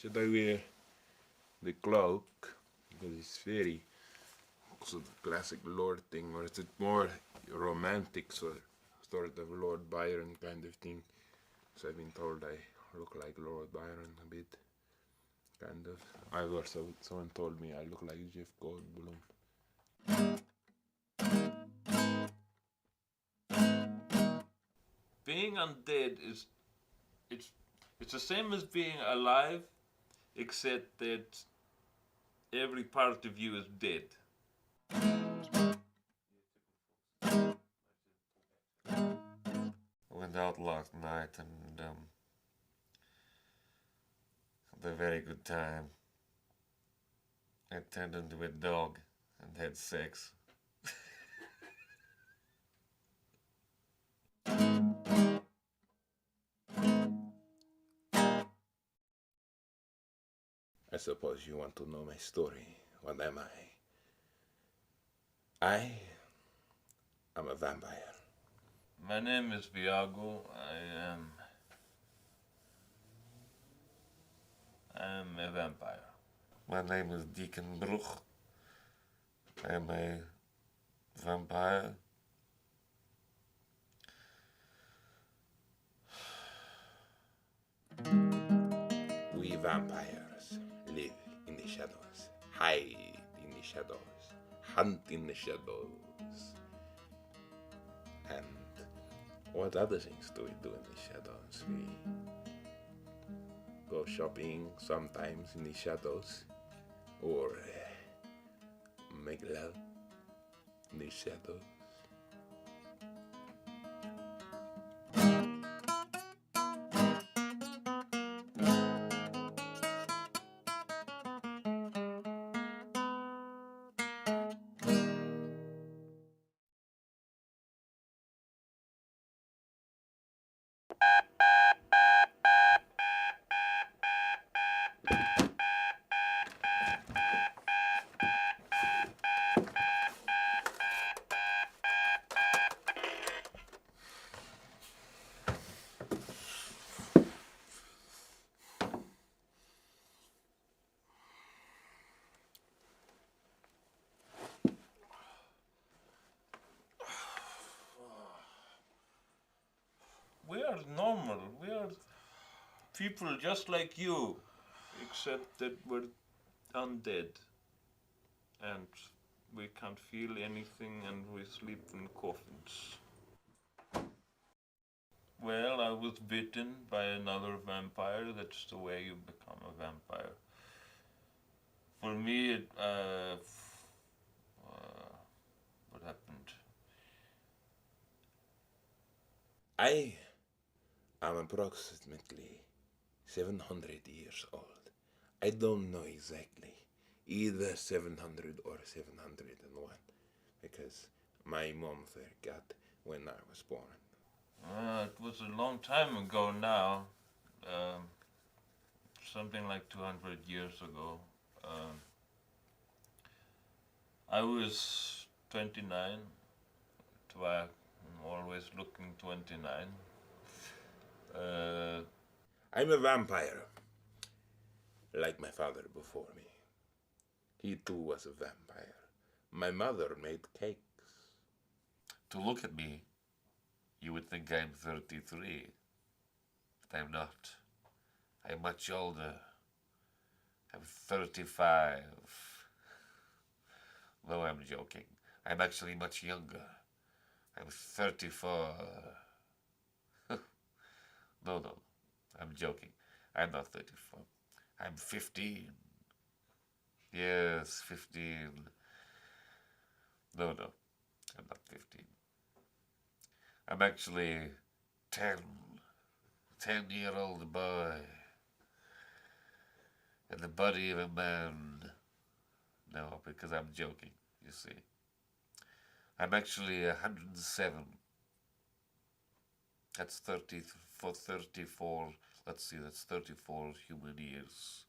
Should I wear the cloak? Because it's very also the classic Lord thing, or is it more romantic sort of Lord Byron kind of thing? So I've been told I look like Lord Byron a bit, kind of. I've also someone told me I look like Jeff Goldblum. Being undead is it's the same as being alive, except that every part of you is dead. Went out last night and had a very good time. I turned into a dog and had sex. I suppose you want to know my story. What am I? I am a vampire. My name is Viago. I am a vampire. My name is Deacon Bruch. I am a vampire. We vampires live in the shadows, hide in the shadows, hunt in the shadows. And what other things do we do in the shadows? We go shopping sometimes in the shadows, or make love in the shadows. We are normal. We are people just like you, except that we're undead. And we can't feel anything and we sleep in coffins. Well, I was bitten by another vampire. That's the way you become a vampire. For me, what happened? I am approximately 700 years old. I don't know exactly, either 700 or 701, because my mom forgot when I was born. It was a long time ago now. Um, Something like 200 years ago. I was 29, so I'm always looking 29. I'm a vampire, like my father before me. He too was a vampire. My mother made cakes. To look at me, you would think I'm 33, but I'm not. I'm much older. I'm 35. No, I'm joking. I'm actually much younger. I'm 34. No, I'm joking. I'm not 34. I'm 15. Yes, 15. No, I'm not 15. I'm actually 10. 10-year-old boy. And the body of a man. No, because I'm joking, you see. I'm actually 107. That's 34. Let's see, that's 34 human years.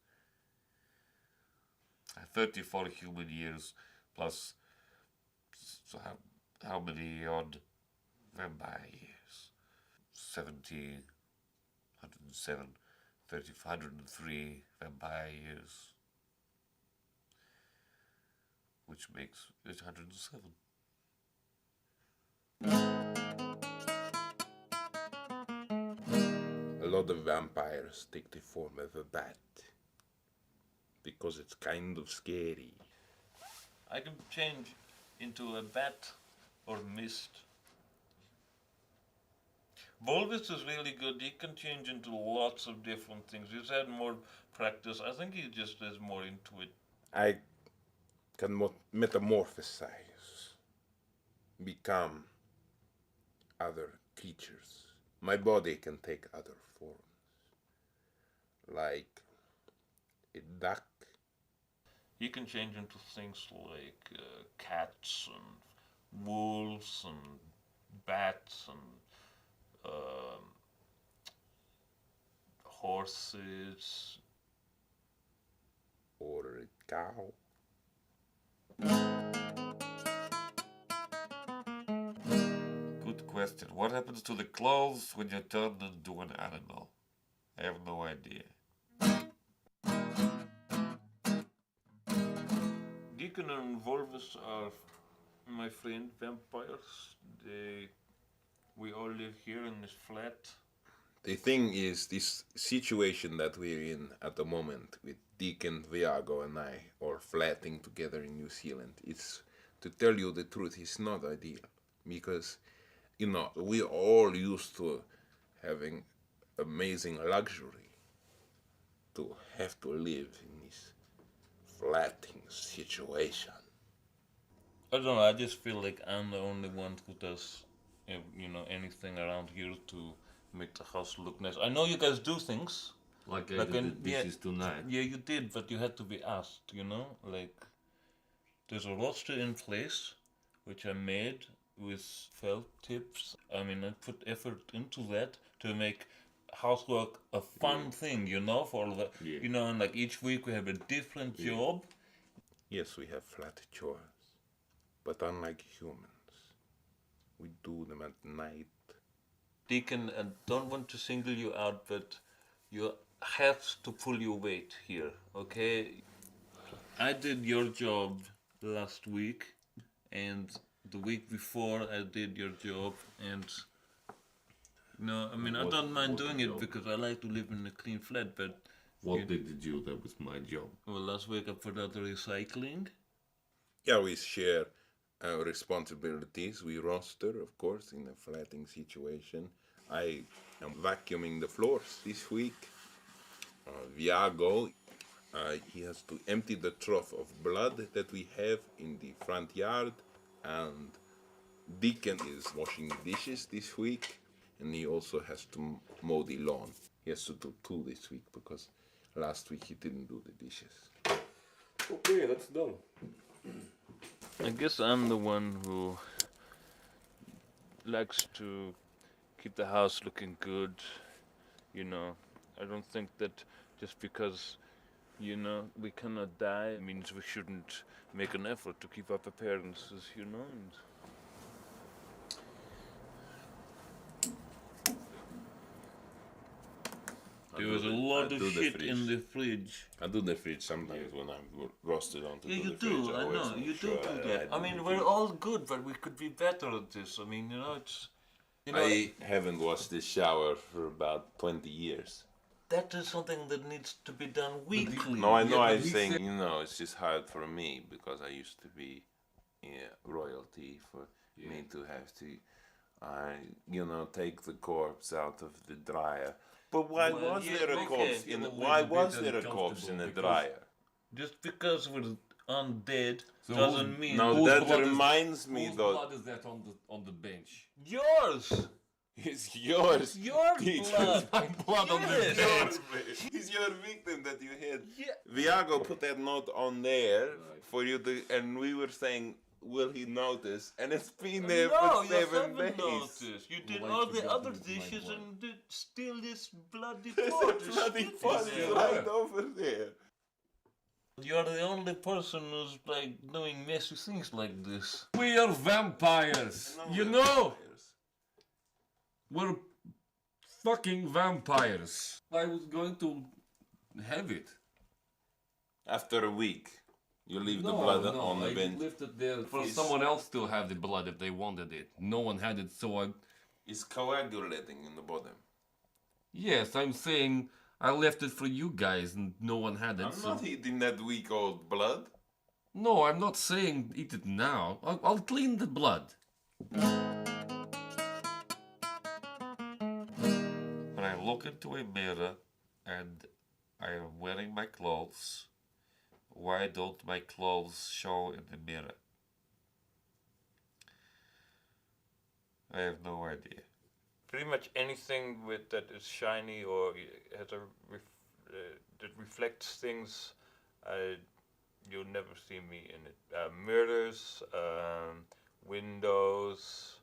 34 human years plus, so how many odd vampire years? 70, 107, 303 vampire years, which makes 807. A lot of vampires take the form of a bat because it's kind of scary. I can change into a bat or mist. Volvis is really good. He can change into lots of different things. He's had more practice. I think he just is more into it. I can metamorphosize, become other creatures. My body can take other forms, like a duck. He can change into things like cats and wolves and bats and horses. Or a cow. Good question. What happens to the clothes when you turn into an animal? I have no idea. Deacon and Volvis are my friend vampires. We all live here in this flat. The thing is, this situation that we're in at the moment with Deacon, Viago, and I, all flatting together in New Zealand, it's, to tell you the truth, it's not ideal. Because, you know, we're all used to having amazing luxury. To have to live in this flatting situation. I don't know, I just feel like I'm the only one who does, anything around here to make the house look nice. I know you guys do things. Like I Like did the dishes tonight. Yeah, you did, but you had to be asked, Like, there's a roster in place, which I made with felt tips. I mean, I put effort into that to make housework a fun thing, for the, and like each week we have a different job. Yes, we have flat chores, but unlike humans, we do them at night. Deacon, I don't want to single you out, but you have to pull your weight here, okay? I did your job last week, and the week before I did your job, and I don't mind doing it because I like to live in a clean flat, but What did you do? That was my job. well, last week I put out the recycling. Yeah, we share our responsibilities. We roster, of course, in a flatting situation. I am vacuuming the floors this week. Viago, he has to empty the trough of blood that we have in the front yard, and Deacon is washing dishes this week, and he also has to mow the lawn. He has to do 2 this week because last week he didn't do the dishes. Okay, that's done. I guess I'm the one who likes to keep the house looking good, I don't think that just because, we cannot die means we shouldn't make an effort to keep up appearances, and there was a lot of shit in the fridge. I do the fridge sometimes when I'm roasted onto Yeah, the you fridge. do, I know, you do that. I mean, we're all good, but we could be better at this. I mean, it's... I haven't washed the shower for about 20 years. That is something that needs to be done weekly. No, I know I'm saying, it's just hard for me because I used to be royalty for me to have to, take the corpse out of the dryer. But why was there a corpse in the, why was there a corpse in the dryer? Just because we're undead doesn't mean... No, that reminds me Whose though. blood is that on the bench? Yours! It's yours. Your blood! My blood on the bench. It's your victim that you hit. Yeah. Viago put that note on there for you to, and we were saying, will he notice? And it's been there for 7 days. Noticed. You did Well, all I the forgot other it was my dishes blood. and did still this bloody There's pot. a bloody Spit pot is there. right over there. You're the only person who's doing messy things like this. We are vampires. No, You we're know, vampires. we're fucking vampires. I was going to have it. After a week, you leave the blood on the bench. I left it there for someone else to have the blood if they wanted it. No one had it, so I... It's coagulating in the bottom. Yes, I'm saying I left it for you guys and no one had it, I'm not eating that week-old blood. No, I'm not saying eat it now. I'll clean the blood. When I look into a mirror and I am wearing my clothes, why don't my clothes show in the mirror? I have no idea. Pretty much anything with that is shiny or has a that reflects things, you'll never see me in it. Mirrors, windows,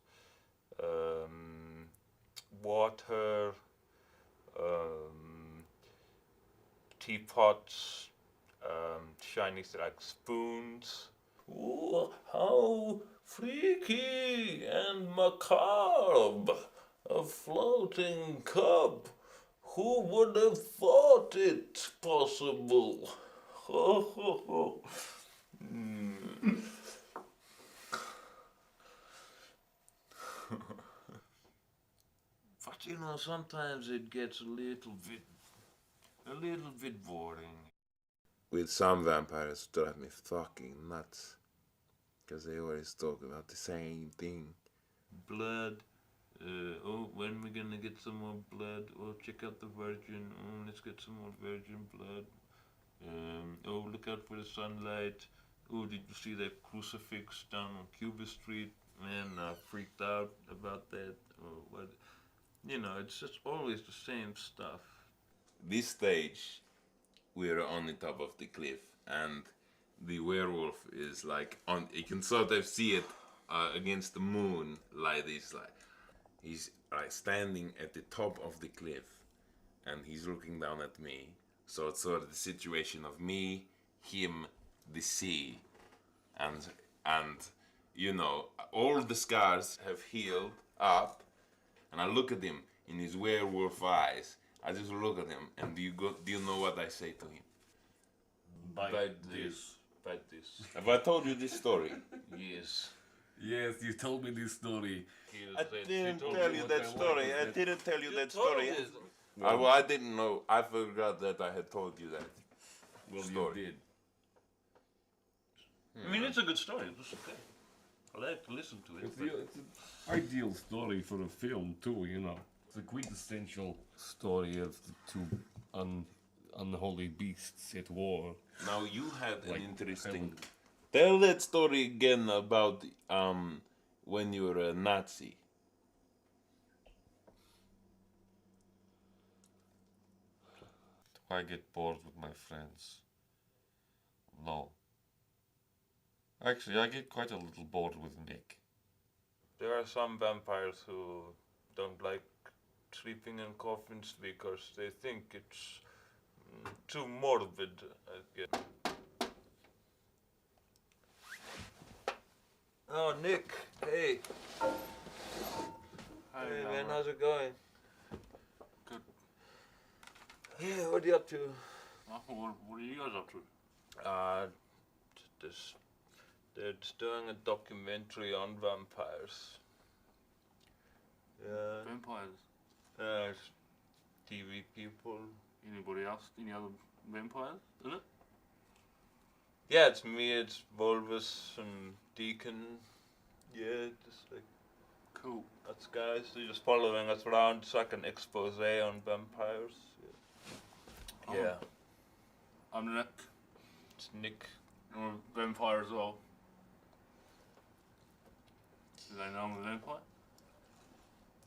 water, teapots, shiny like spoons. Ooh, how freaky and macabre! A floating cup. Who would have thought it possible? Ho ho ho. But you know, sometimes it gets a little bit boring. With some vampires drive me fucking nuts. Because they always talk about the same thing. Blood. Oh, when are we gonna get some more blood? Oh, check out the virgin. Oh, let's get some more virgin blood. Oh, look out for the sunlight. Oh, did you see that crucifix down on Cuba Street? Man, I freaked out about that. Oh, what? You know, it's just always the same stuff. This stage, we're on the top of the cliff, and the werewolf is like on. You can sort of see it against the moon, like this, like he's like standing at the top of the cliff, and he's looking down at me. So it's sort of the situation of me, him, the sea, and you know, all the scars have healed up, and I look at him in his werewolf eyes. I just look at him, and do you know what I say to him? Bite this. Bite this. Have I told you this story? Yes. Yes, you told me this story. I didn't tell you that story. I didn't tell you that story. Well, Well, I didn't know. I forgot that I had told you that. Well, story. you did. I mean, it's a good story. It's okay. I like to listen to it. It's an ideal story for a film too, you know. It's a quintessential story of the two unholy beasts at war. Now you had Like an interesting. heaven. Tell that story again about when you were a Nazi. Do I get bored with my friends? No. Actually, I get quite a little bored with Nick. There are some vampires who don't like sleeping in coffins because they think it's too morbid. I guess. Oh, Nick. Hey. Hi, Hey, man. Robert. How's it going? Good. Yeah, what are you up to? What are you guys up to? They're doing a documentary on vampires. Yeah. Vampires. It's TV people. Anybody else? Any other vampires in it? Yeah, it's me, it's Volvus and Deacon. Yeah, just like Cool. us guys. They're just following us around. It's like an expose on vampires. Oh. Yeah. I'm Nick. It's Nick. I'm a vampire as well. Do they know I'm a vampire?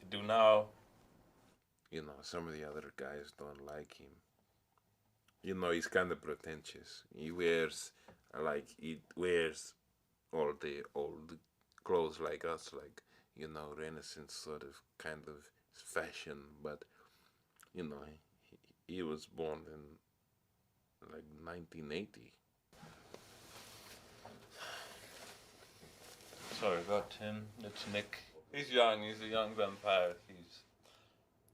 They do now. You know, some of the other guys don't like him. You know, he's kind of pretentious. He wears all the old clothes like us, like, you know, Renaissance sort of kind of fashion. But, you know, he was born in like 1980. Sorry about him. It's Nick. He's young. He's a young vampire.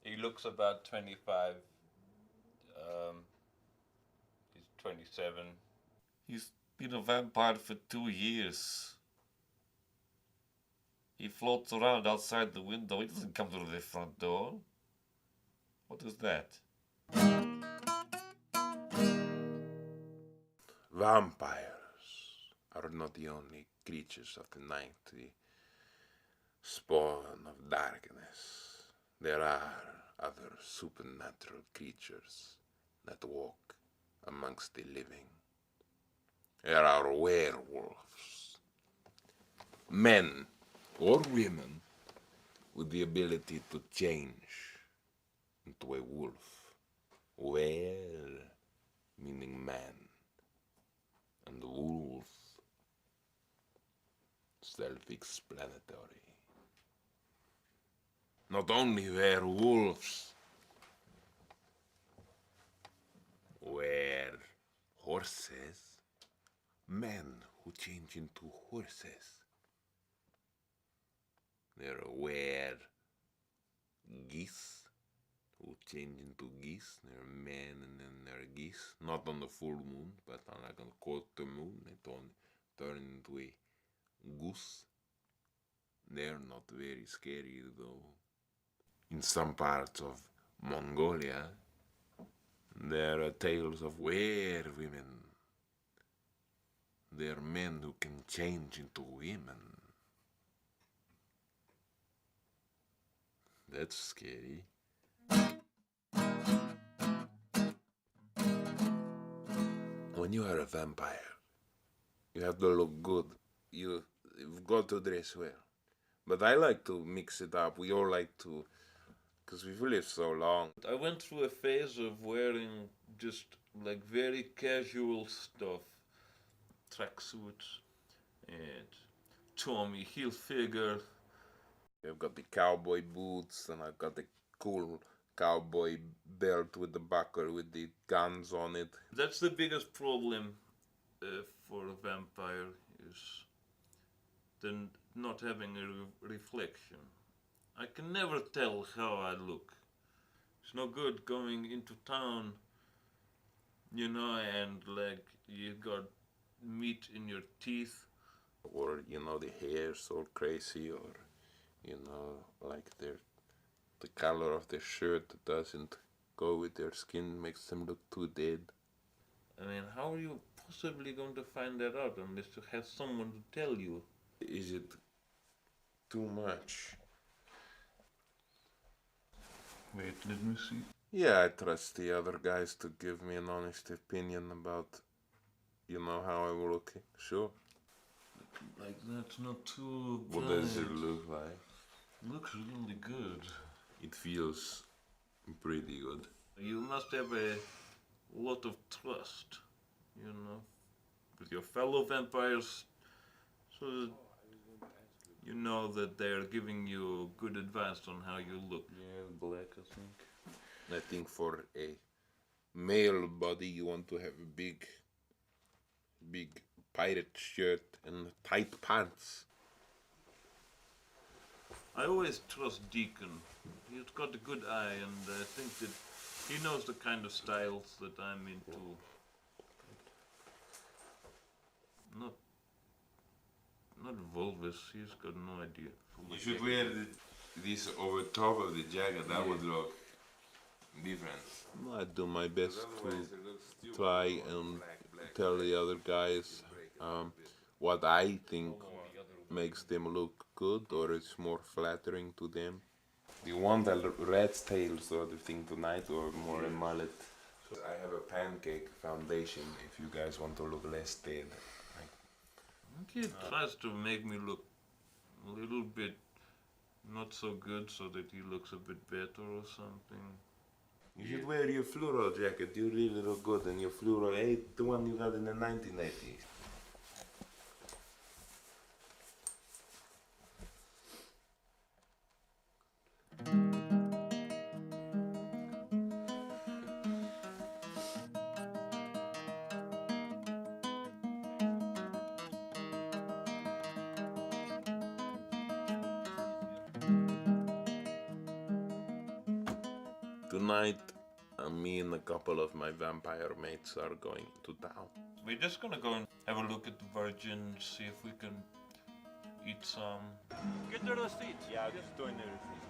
He looks about 25. He's 27. He's been a vampire for 2 years. He floats around outside the window. He doesn't come through the front door. What is that? Vampires are not the only creatures of the night, the spawn of darkness. There are other supernatural creatures that walk amongst the living. There are werewolves, men or women with the ability to change into a wolf. Were meaning man, and wolf self-explanatory. Not only were wolves, were horses, men who change into horses. There were geese who change into geese. There are men and then there are geese. Not on the full moon, but on like a quarter moon, they turn into a goose. They're not very scary though. In some parts of Mongolia, there are tales of were-women. There are men who can change into women. That's scary. When you are a vampire, you have to look good. You've got to dress well. But I like to mix it up. We all like to, because we've lived so long. I went through a phase of wearing just like very casual stuff, tracksuits and Tommy Hilfiger. I've got the cowboy boots and I've got the cool cowboy belt with the buckle with the guns on it. That's the biggest problem for a vampire is then not having a reflection. I can never tell how I look. It's no good going into town, you know, and like you got meat in your teeth. Or, you know, the hair's all crazy, or, you know, like the color of their shirt doesn't go with their skin, makes them look too dead. I mean, how are you possibly going to find that out unless you have someone to tell you? Is it too much? Wait, let me see. Yeah, I trust the other guys to give me an honest opinion about, you know, how I'm looking. Sure. Like, that's not too What bad. does it look like? Looks really good. It feels pretty good. You must have a lot of trust, you know, with your fellow vampires, so that you know that they're giving you good advice on how you look. Yeah, black, I think. I think for a male body, you want to have a big pirate shirt and tight pants. I always trust Deacon. He's got a good eye, and I think that he knows the kind of styles that I'm into. Not Volvis, he's got no idea. You should wear this over top of the jacket, that would look different. I do my best to try and tell the other guys what I think makes them look good or is more flattering to them. Do you want a rat's tail sort of thing tonight or more a mullet? I have a pancake foundation if you guys want to look less dead. He tries to make me look a little bit not so good so that he looks a bit better or something. You should wear your floral jacket, you really look good in your floral, the one you got in the 1980s. Tonight, me and a couple of my vampire mates are going to town. We're just gonna go and have a look at the virgins, see if we can eat some. Get the receipt. Yeah, just doing the receipt.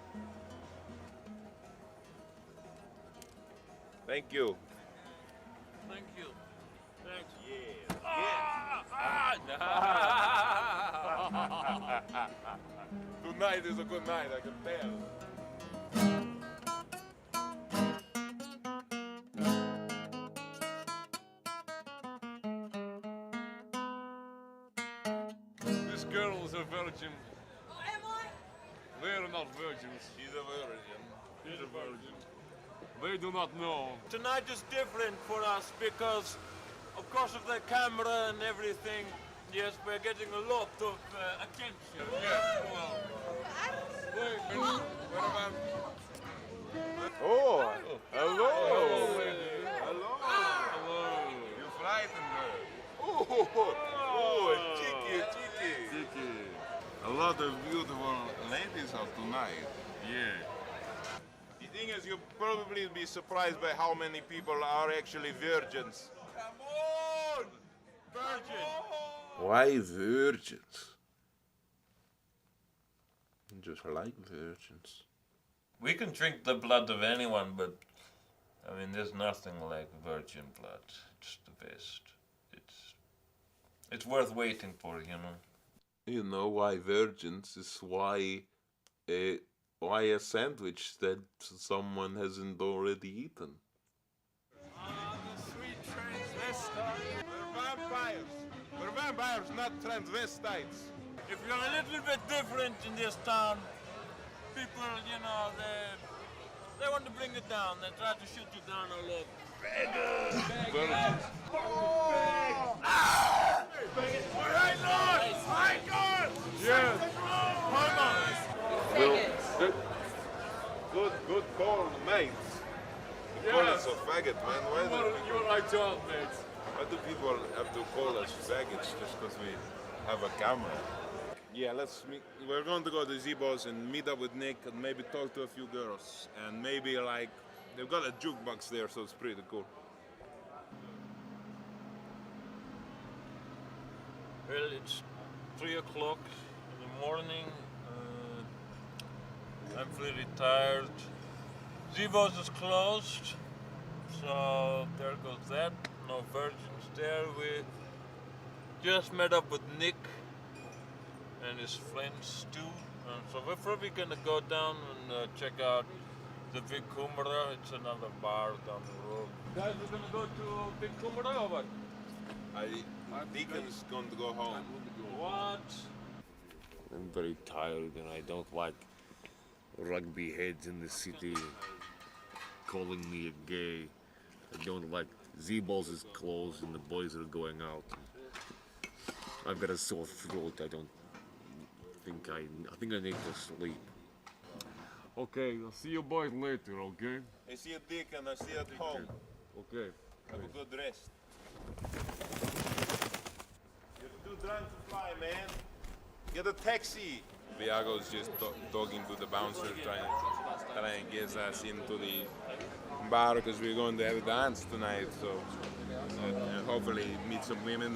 Thank you. Thank you. Thanks. Tonight is a good night, I can tell. This girl is a virgin. Oh, am I? We're not virgins. She's a virgin. She's a virgin. They do not know. Tonight is different for us because, of course, of the camera and everything. Yes, we're getting a lot of attention. Yes, well. Oh, hello. Hello. Hello. You frightened her. Oh, cheeky. A lot of beautiful ladies out tonight. Yeah. The thing is, you'll probably be surprised by how many people are actually virgins. Come on! Virgin! Why virgins? Just like virgins. We can drink the blood of anyone, but I mean, there's nothing like virgin blood. It's the best. It's worth waiting for, you know. You know why virgins is why a sandwich that someone hasn't already eaten. The sweet transvestite. We're vampires. We're vampires, not transvestites. If you're a little bit different in this town, people, you know, they want to bring it down. They try to shoot you down a lot. Virgins. Right, Lord! My God! Yes. Hold on! Well, good call, mate. You call us a faggot, man. You're right on, mate. Why do people have to call us faggots just because we have a camera? Yeah, let's meet. We're going to go to Zebo's and meet up with Nick and maybe talk to a few girls. And maybe, like, they've got a jukebox there, so it's pretty cool. Well, it's 3 o'clock in the morning. I'm pretty tired. Zebo's is closed, so there goes that. No virgins there. We just met up with Nick and his friend Stu. So we're probably gonna go down and check out the Big Kumara. It's another bar down the road. Guys, we're gonna go to Big Kumara or what? Deacon's going to go home. What? I'm very tired and I don't like rugby heads in the city calling me a gay. I don't like Z-Balls is closed and the boys are going out. I've got a sore throat. I think I need to sleep. Okay, I'll see you boys later, okay? I see a Deacon, I see you at home. Okay. Have a good rest. You're too drunk to fly, man. Get a taxi. Viago's just talking to the bouncer, trying to get us into the bar because we're going to have a dance tonight. So hopefully meet some women.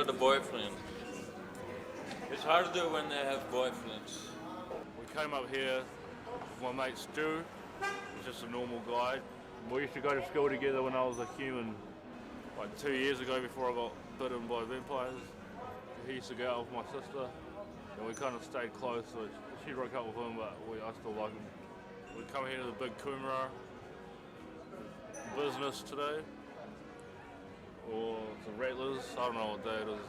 got a boyfriend. It's harder when they have boyfriends. We came up here with my mate Stuart. He's just a normal guy. We used to go to school together when I was a human, like 2 years ago before I got bitten by vampires. He used to go out with my sister, and we kind of stayed close. So she broke up with him, but I still like him. We come here to the big Kumara business today, or the Rattlers, I don't know what day it is.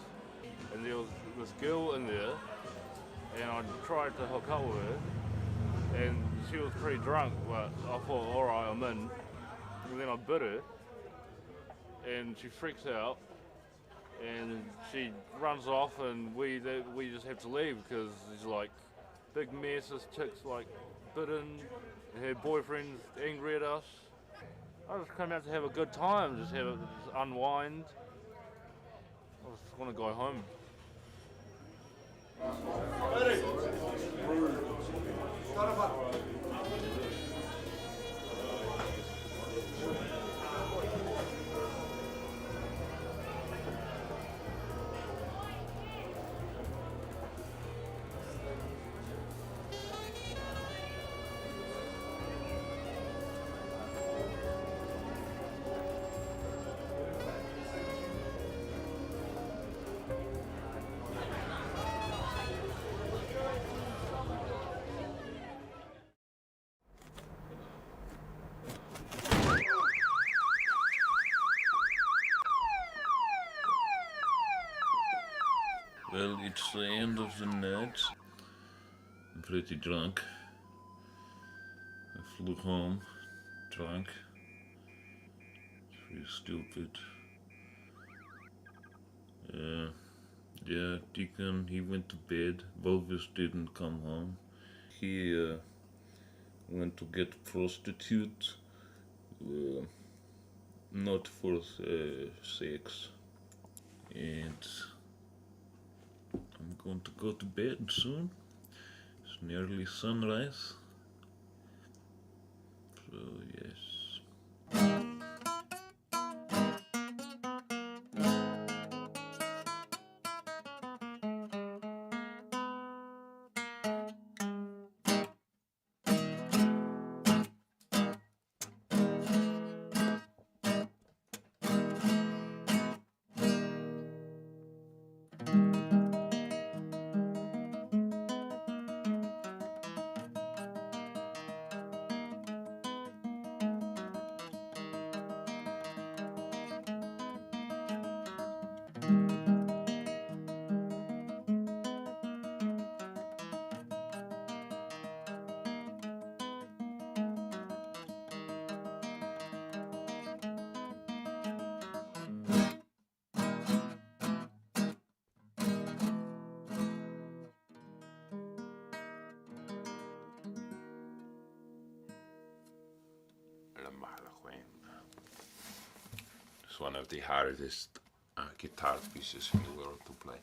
And there was this girl in there, and I tried to hook up with her, and she was pretty drunk, but I thought, alright, I'm in. And then I bit her, and she freaks out, and she runs off, and we just have to leave because there's like big mess. This chick's like bitten, and her boyfriend's angry at us. I just came out to have a good time, just unwind. I just want to go home. Well, it's the end of the night. I'm pretty drunk. I flew home drunk. It's pretty stupid. Yeah, Deacon, he went to bed. Wolfus didn't come home. He went to get a prostitute. Not for sex. And I'm going to go to bed soon. It's nearly sunrise. So yes. It's one of the hardest guitar pieces in the world to play.